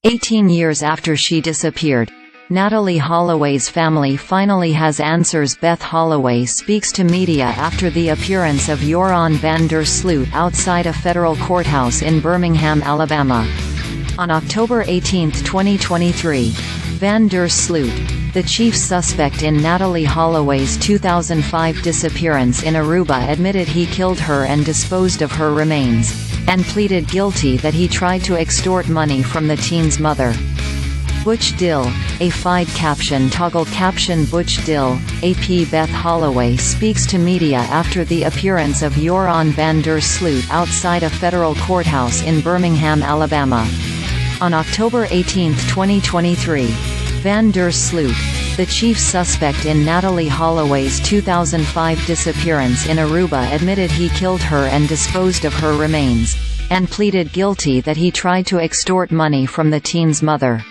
18 years after she disappeared, Natalee Holloway's family finally has answers. Beth Holloway speaks to media after the appearance of Joran van der Sloot outside a federal courthouse in Birmingham, Alabama. On October 18, 2023, Van der Sloot, the chief suspect in Natalee Holloway's 2005 disappearance in Aruba, admitted he killed her and disposed of her remains, and pleaded guilty that he tried to extort money from the teen's mother. Butch Dill, APhide captiontoggle captionButch Dill, APBeth Holloway speaks to media after the appearance of Joran van der Sloot outside a federal courthouse in Birmingham, Alabama. On October 18, 2023, Van der Sloot, the chief suspect in Natalee Holloway's 2005 disappearance in Aruba, admitted he killed her and disposed of her remains, and pleaded guilty that he tried to extort money from the teen's mother.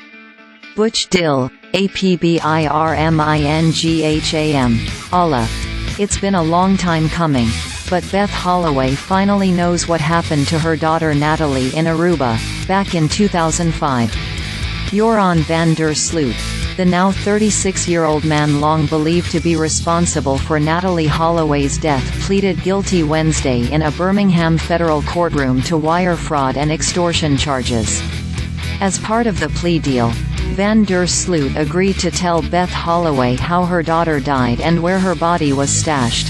Butch Dill, APBIRMINGHAM, Allah. It's been a long time coming, but Beth Holloway finally knows what happened to her daughter Natalie in Aruba, back in 2005. Joran van der Sloot, the now 36-year-old man long believed to be responsible for Natalee Holloway's death, pleaded guilty Wednesday in a Birmingham federal courtroom to wire fraud and extortion charges. As part of the plea deal, Van der Sloot agreed to tell Beth Holloway how her daughter died and where her body was stashed.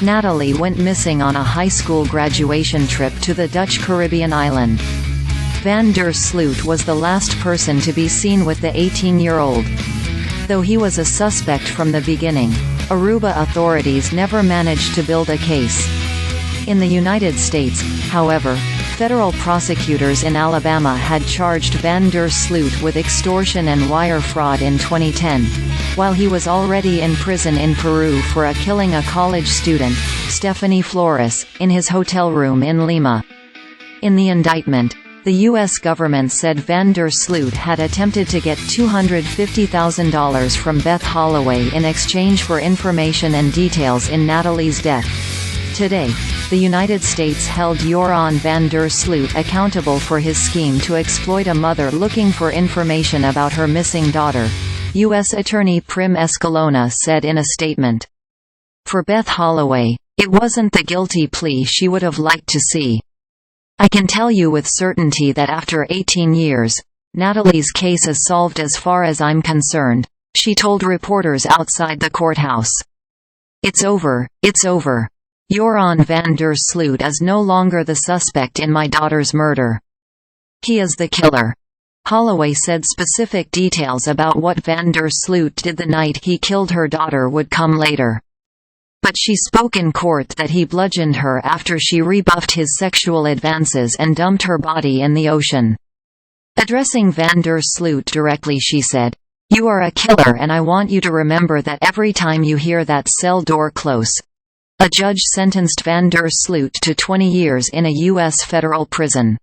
Natalie went missing on a high school graduation trip to the Dutch Caribbean island. Van der Sloot was the last person to be seen with the 18-year-old. Though he was a suspect from the beginning, Aruba authorities never managed to build a case. In the United States, however, federal prosecutors in Alabama had charged Van der Sloot with extortion and wire fraud in 2010, while he was already in prison in Peru for killing a college student, Stephany Flores, in his hotel room in Lima. In the indictment, the U.S. government said Van der Sloot had attempted to get $250,000 from Beth Holloway in exchange for information and details in Natalie's death. Today, the United States held Joran van der Sloot accountable for his scheme to exploit a mother looking for information about her missing daughter, U.S. Attorney Prim Escalona said in a statement. For Beth Holloway, it wasn't the guilty plea she would have liked to see. I can tell you with certainty that after 18 years, Natalie's case is solved as far as I'm concerned, she told reporters outside the courthouse. It's over, it's over. Joran van der Sloot is no longer the suspect in my daughter's murder. He is the killer. Holloway said specific details about what Van der Sloot did the night he killed her daughter would come later. But she spoke in court that he bludgeoned her after she rebuffed his sexual advances and dumped her body in the ocean. Addressing Van der Sloot directly, she said, "You are a killer, and I want you to remember that every time you hear that cell door close." A judge sentenced Van der Sloot to 20 years in a U.S. federal prison.